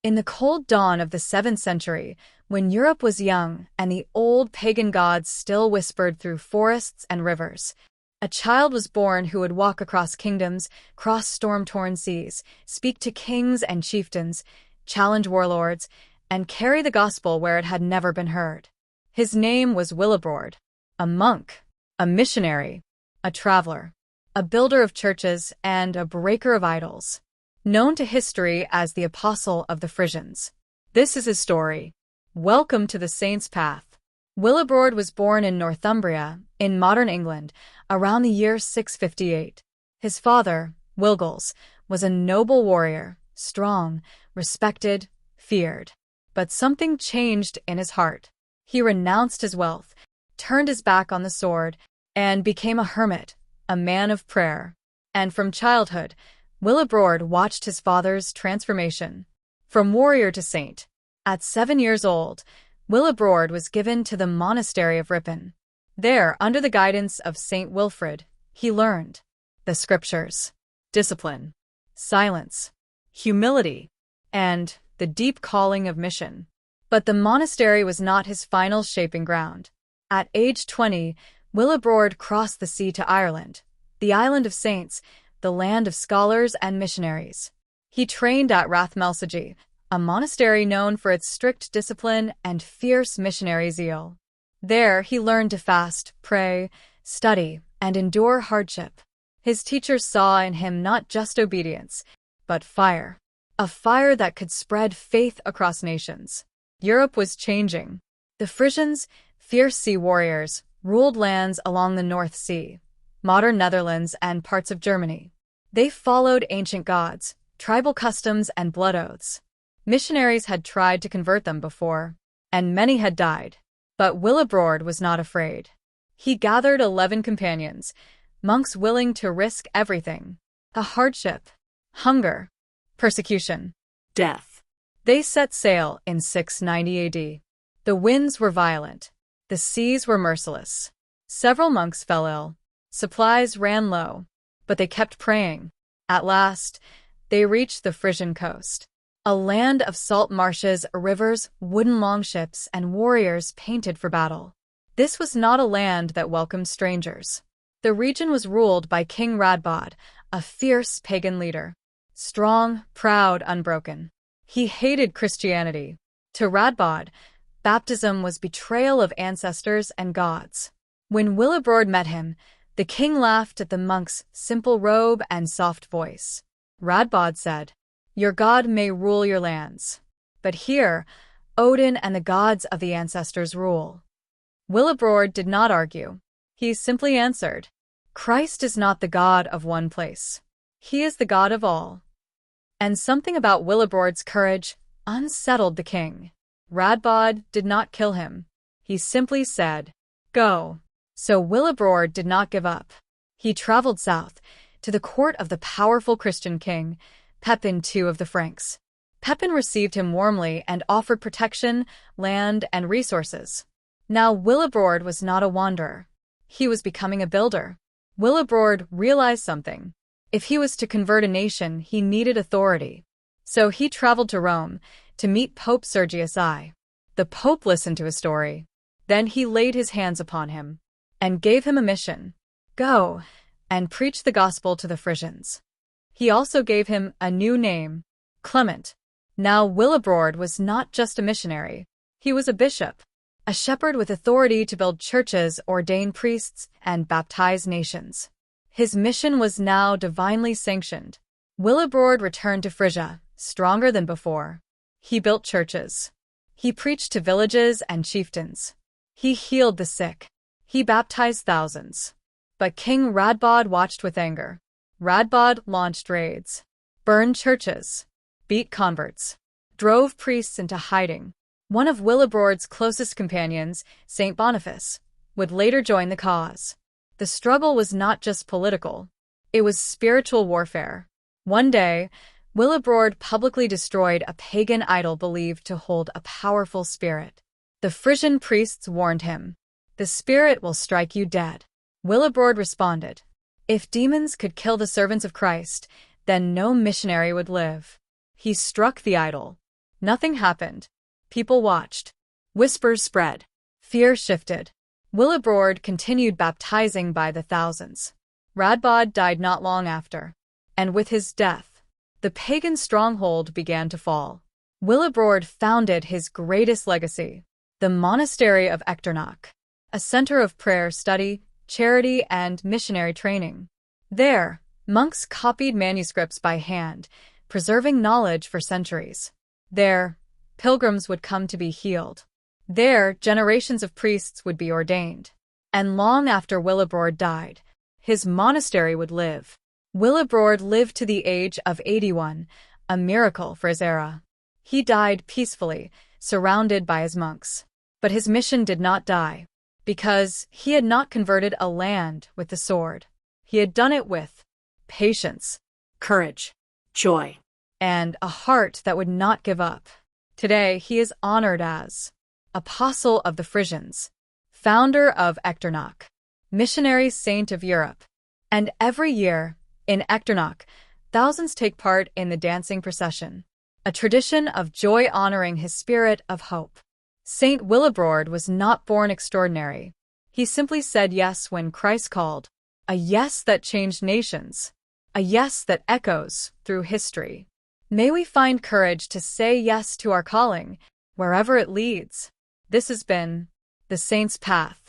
In the cold dawn of the 7th century, when Europe was young and the old pagan gods still whispered through forests and rivers, a child was born who would walk across kingdoms, cross storm-torn seas, speak to kings and chieftains, challenge warlords, and carry the gospel where it had never been heard. His name was Willibrord, a monk, a missionary, a traveler, a builder of churches, and a breaker of idols. Known to history as the Apostle of the Frisians. This is his story. Welcome to the Saint's Path. Willibrord was born in Northumbria, in modern England, around the year 658. His father, Wilgils, was a noble warrior, strong, respected, feared. But something changed in his heart. He renounced his wealth, turned his back on the sword, and became a hermit, a man of prayer. And from childhood, Willibrord watched his father's transformation. From warrior to saint. At 7 years old, Willibrord was given to the monastery of Ripon. There, under the guidance of Saint Wilfrid, he learned the scriptures, discipline, silence, humility, and the deep calling of mission. But the monastery was not his final shaping ground. At age 20, Willibrord crossed the sea to Ireland, the island of saints, the land of scholars and missionaries. He trained at Rathmelsagi, a monastery known for its strict discipline and fierce missionary zeal. There he learned to fast, pray, study, and endure hardship. His teachers saw in him not just obedience, but fire. A fire that could spread faith across nations. Europe was changing. The Frisians, fierce sea warriors, ruled lands along the North Sea, modern Netherlands, and parts of Germany. They followed ancient gods, tribal customs, and blood oaths. Missionaries had tried to convert them before, and many had died. But Willibrord was not afraid. He gathered 11 companions, monks willing to risk everything: the hardship, hunger, persecution, death. They set sail in 690 AD. The winds were violent. The seas were merciless. Several monks fell ill. Supplies ran low, but they kept praying. At last, they reached the Frisian coast, a land of salt marshes, rivers, wooden longships, and warriors painted for battle. This was not a land that welcomed strangers. The region was ruled by King Radbod, a fierce pagan leader. Strong, proud, unbroken. He hated Christianity. To Radbod, baptism was betrayal of ancestors and gods. When Willibrord met him, the king laughed at the monk's simple robe and soft voice. Radbod said, "Your god may rule your lands, but here, Odin and the gods of the ancestors rule." Willibrord did not argue. He simply answered, "Christ is not the God of one place. He is the God of all." And something about Willibrord's courage unsettled the king. Radbod did not kill him. He simply said, "Go." So Willibrord did not give up. He traveled south, to the court of the powerful Christian king, Pepin II of the Franks. Pepin received him warmly and offered protection, land, and resources. Now Willibrord was not a wanderer. He was becoming a builder. Willibrord realized something. If he was to convert a nation, he needed authority. So he traveled to Rome to meet Pope Sergius I. The Pope listened to his story. Then he laid his hands upon him and gave him a mission. Go and preach the gospel to the Frisians. He also gave him a new name, Clement. Now Willibrord was not just a missionary. He was a bishop, a shepherd with authority to build churches, ordain priests, and baptize nations. His mission was now divinely sanctioned. Willibrord returned to Frisia, stronger than before. He built churches. He preached to villages and chieftains. He healed the sick. He baptized thousands. But King Radbod watched with anger. Radbod launched raids, burned churches, beat converts, drove priests into hiding. One of Willibrord's closest companions, Saint Boniface, would later join the cause. The struggle was not just political. It was spiritual warfare. One day, Willibrord publicly destroyed a pagan idol believed to hold a powerful spirit. The Frisian priests warned him, "The spirit will strike you dead." Willibrord responded, "If demons could kill the servants of Christ, then no missionary would live." He struck the idol. Nothing happened. People watched. Whispers spread. Fear shifted. Willibrord continued baptizing by the thousands. Radbod died not long after. And with his death, the pagan stronghold began to fall. Willibrord founded his greatest legacy, the monastery of Echternach, a center of prayer study, charity, and missionary training. There, monks copied manuscripts by hand, preserving knowledge for centuries. There, pilgrims would come to be healed. There, generations of priests would be ordained. And long after Willibrord died, his monastery would live. Willibrord lived to the age of 81, a miracle for his era. He died peacefully, surrounded by his monks. But his mission did not die, because he had not converted a land with the sword. He had done it with patience, courage, joy, and a heart that would not give up. Today, he is honored as Apostle of the Frisians, founder of Echternach, missionary saint of Europe. And every year, in Echternach, thousands take part in the dancing procession, a tradition of joy honoring his spirit of hope. Saint Willibrord was not born extraordinary. He simply said yes when Christ called, a yes that changed nations, a yes that echoes through history. May we find courage to say yes to our calling, wherever it leads. This has been The Saint's Path.